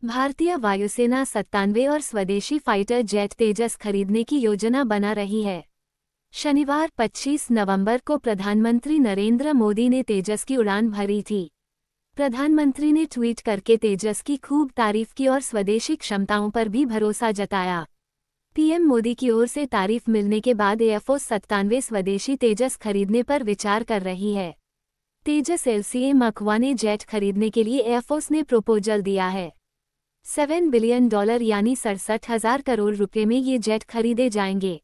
भारतीय वायुसेना 97 और स्वदेशी फाइटर जेट तेजस खरीदने की योजना बना रही है। शनिवार 25 नवंबर को प्रधानमंत्री नरेंद्र मोदी ने तेजस की उड़ान भरी थी। प्रधानमंत्री ने ट्वीट करके तेजस की खूब तारीफ की और स्वदेशी क्षमताओं पर भी भरोसा जताया। पीएम मोदी की ओर से तारीफ मिलने के बाद एयरफोर्स 97 स्वदेशी तेजस खरीदने पर विचार कर रही है। तेजस एलसीए मक-1 ने जेट खरीदने के लिए एयरफोर्स ने प्रपोजल दिया है। $7 बिलियन यानी 67,000 करोड़ रुपए में ये जेट खरीदे जाएंगे।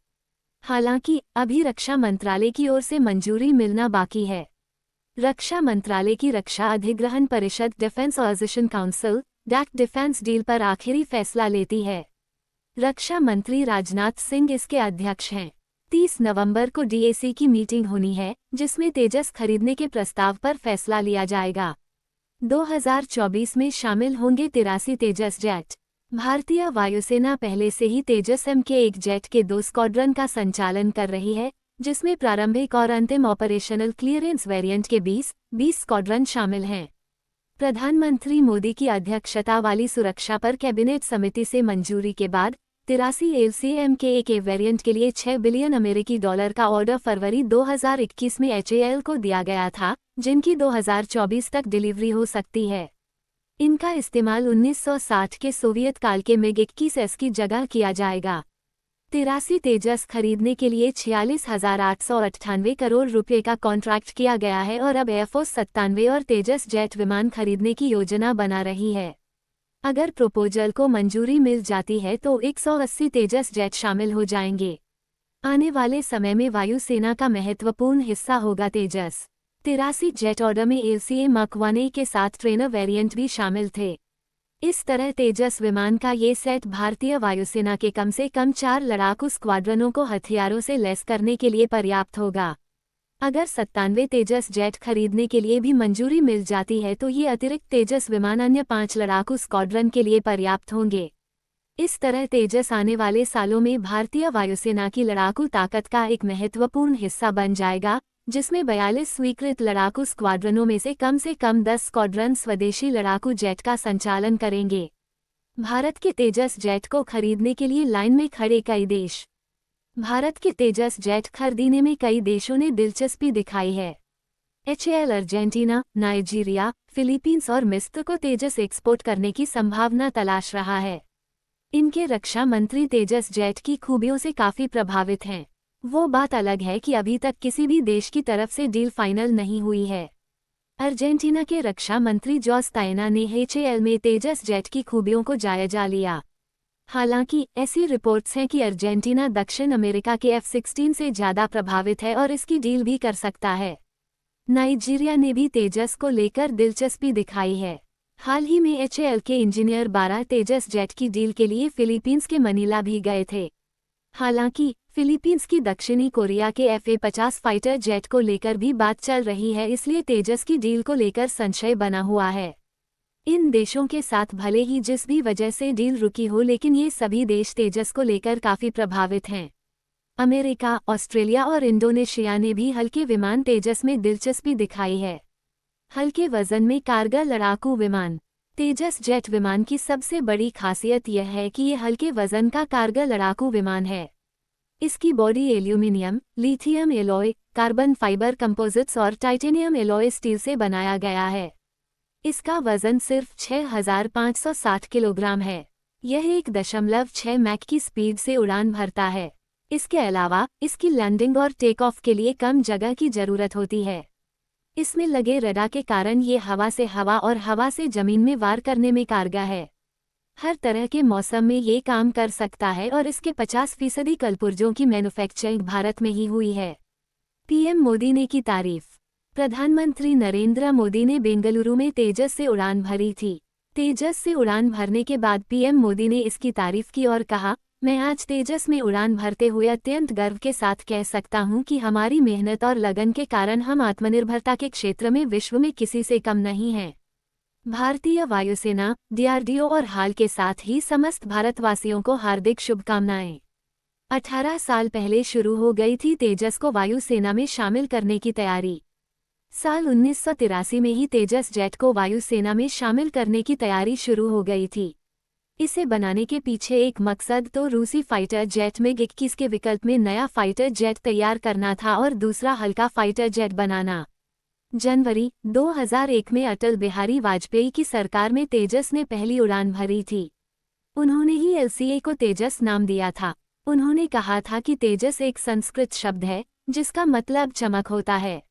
हालांकि अभी रक्षा मंत्रालय की ओर से मंजूरी मिलना बाकी है। रक्षा मंत्रालय की रक्षा अधिग्रहण परिषद defence organisation council DAC defence deal पर आखिरी फैसला लेती है। रक्षा मंत्री राजनाथ सिंह इसके अध्यक्ष हैं। 30 नवंबर को डीएसी की मीटिंग होनी है, जिसमें तेजस खरीदने के प्रस्ताव पर फैसला लिया जाएगा। 2024 में शामिल होंगे 83 तेजस जेट। भारतीय वायुसेना पहले से ही तेजस MK-1 जेट के 2 स्क्वाड्रन का संचालन कर रही है, जिसमें प्रारंभिक और अंतिम ऑपरेशनल क्लियरेंस वेरिएंट के 20 स्क्वाड्रन शामिल हैं। प्रधानमंत्री मोदी की अध्यक्षता वाली सुरक्षा पर कैबिनेट समिति से मंजूरी के बाद 83 एलसीए MK-1 वेरिएंट के लिए $6 बिलियन का ऑर्डर फरवरी 2021 में HAL को दिया गया था, जिनकी 2024 तक डिलीवरी हो सकती है। इनका इस्तेमाल 1960 के सोवियत काल के MiG-21S की जगह किया जाएगा। 83 तेजस खरीदने के लिए 46,898 करोड़ रुपए का कॉन्ट्रैक्ट किया गया है और अब एयरफोर्स 97 और तेजस जेट विमान खरीदने की योजना बना रही है। अगर प्रपोजल को मंजूरी मिल जाती है तो 180 तेजस जेट शामिल हो जाएंगे। आने वाले समय में वायुसेना का महत्वपूर्ण हिस्सा होगा तेजस। 83 जेट ऑर्डर में एलसीए मक-1 के साथ ट्रेनर वेरिएंट भी शामिल थे। इस तरह तेजस विमान का ये सेट भारतीय वायुसेना के कम से कम 4 लड़ाकू स्क्वाड्रनों को हथियारों से लैस करने के लिए पर्याप्त होगा। अगर 97 तेजस जेट खरीदने के लिए भी मंजूरी मिल जाती है तो ये अतिरिक्त तेजस विमान अन्य 5 लड़ाकू स्क्वाड्रन के लिए पर्याप्त होंगे। इस तरह तेजस आने वाले सालों में भारतीय वायुसेना की लड़ाकू ताकत का एक महत्वपूर्ण हिस्सा बन जाएगा, जिसमें 42 स्वीकृत लड़ाकू स्क्वाड्रनों में से कम 10 स्क्वाड्रन स्वदेशी लड़ाकू जेट का संचालन करेंगे। भारत के तेजस जेट को खरीदने के लिए लाइन में खड़े कई देश। भारत के तेजस जेट खरीदने में कई देशों ने दिलचस्पी दिखाई है। HAL अर्जेंटीना, नाइजीरिया, फिलीपींस और मिस्र को तेजस एक्सपोर्ट करने की संभावना तलाश रहा है। इनके रक्षा मंत्री तेजस जेट की खूबियों से काफी प्रभावित हैं। वो बात अलग है कि अभी तक किसी भी देश की तरफ से डील फाइनल नहीं हुई है। अर्जेंटीना के रक्षा मंत्री जॉस तायना ने HAL में तेजस जेट की खूबियों को जायजा लिया। हालांकि ऐसी रिपोर्ट्स हैं कि अर्जेंटीना दक्षिण अमेरिका के F-16 से ज़्यादा प्रभावित है और इसकी डील भी कर सकता है। नाइजीरिया ने भी तेजस को लेकर दिलचस्पी दिखाई है। हाल ही में HAL के इंजीनियर 12 तेजस जेट की डील के लिए फिलीपींस के मनीला भी गए थे। हालांकि फिलीपींस की दक्षिणी कोरिया के FA-50 फाइटर जेट को लेकर भी बात चल रही है, इसलिए तेजस की डील को लेकर संशय बना हुआ है। इन देशों के साथ भले ही जिस भी वजह से डील रुकी हो, लेकिन ये सभी देश तेजस को लेकर काफी प्रभावित हैं। अमेरिका, ऑस्ट्रेलिया और इंडोनेशिया ने भी हल्के विमान तेजस में दिलचस्पी दिखाई है। हल्के वजन में कारगर लड़ाकू विमान। तेजस जेट विमान की सबसे बड़ी खासियत यह है कि ये हल्के वजन का कारगर लड़ाकू विमान है। इसकी body aluminium, lithium alloy, carbon fibre composites और टाइटेनियम एलॉय स्टील से बनाया गया है। इसका वजन सिर्फ 6,560 किलोग्राम है। यह 1.6 मैक की स्पीड से उड़ान भरता है। इसके अलावा इसकी लैंडिंग और टेक ऑफ के लिए कम जगह की जरूरत होती है। इसमें लगे रडार के कारण ये हवा से हवा और हवा से जमीन में वार करने में कारगर है। हर तरह के मौसम में ये काम कर सकता है और इसके 50% कलपुर्जों की मैन्युफैक्चरिंग भारत में ही हुई है। पीएम मोदी ने की तारीफ। प्रधानमंत्री नरेंद्र मोदी ने बेंगलुरु में तेजस से उड़ान भरी थी। तेजस से उड़ान भरने के बाद पीएम मोदी ने इसकी तारीफ की और कहा, मैं आज तेजस में उड़ान भरते हुए अत्यंत गर्व के साथ कह सकता हूं कि हमारी मेहनत और लगन के कारण हम आत्मनिर्भरता के क्षेत्र में विश्व में किसी से कम नहीं हैं। भारतीय वायुसेना, DRDO और हाल के साथ ही समस्त भारतवासियों को हार्दिक शुभकामनाएं। 18 साल पहले शुरू हो गई थी तेजस को वायुसेना में शामिल करने की तैयारी। साल 1983 में ही तेजस जेट को वायुसेना में शामिल करने की तैयारी शुरू हो गई थी। इसे बनाने के पीछे एक मकसद तो रूसी फाइटर जेट मिग-21 के विकल्प में नया फाइटर जेट तैयार करना था और दूसरा हल्का फाइटर जेट बनाना। जनवरी 2001 में अटल बिहारी वाजपेयी की सरकार में तेजस ने पहली उड़ान भरी थी। उन्होंने ही एलसीए को तेजस नाम दिया था। उन्होंने कहा था कि तेजस एक संस्कृत शब्द है जिसका मतलब चमक होता है।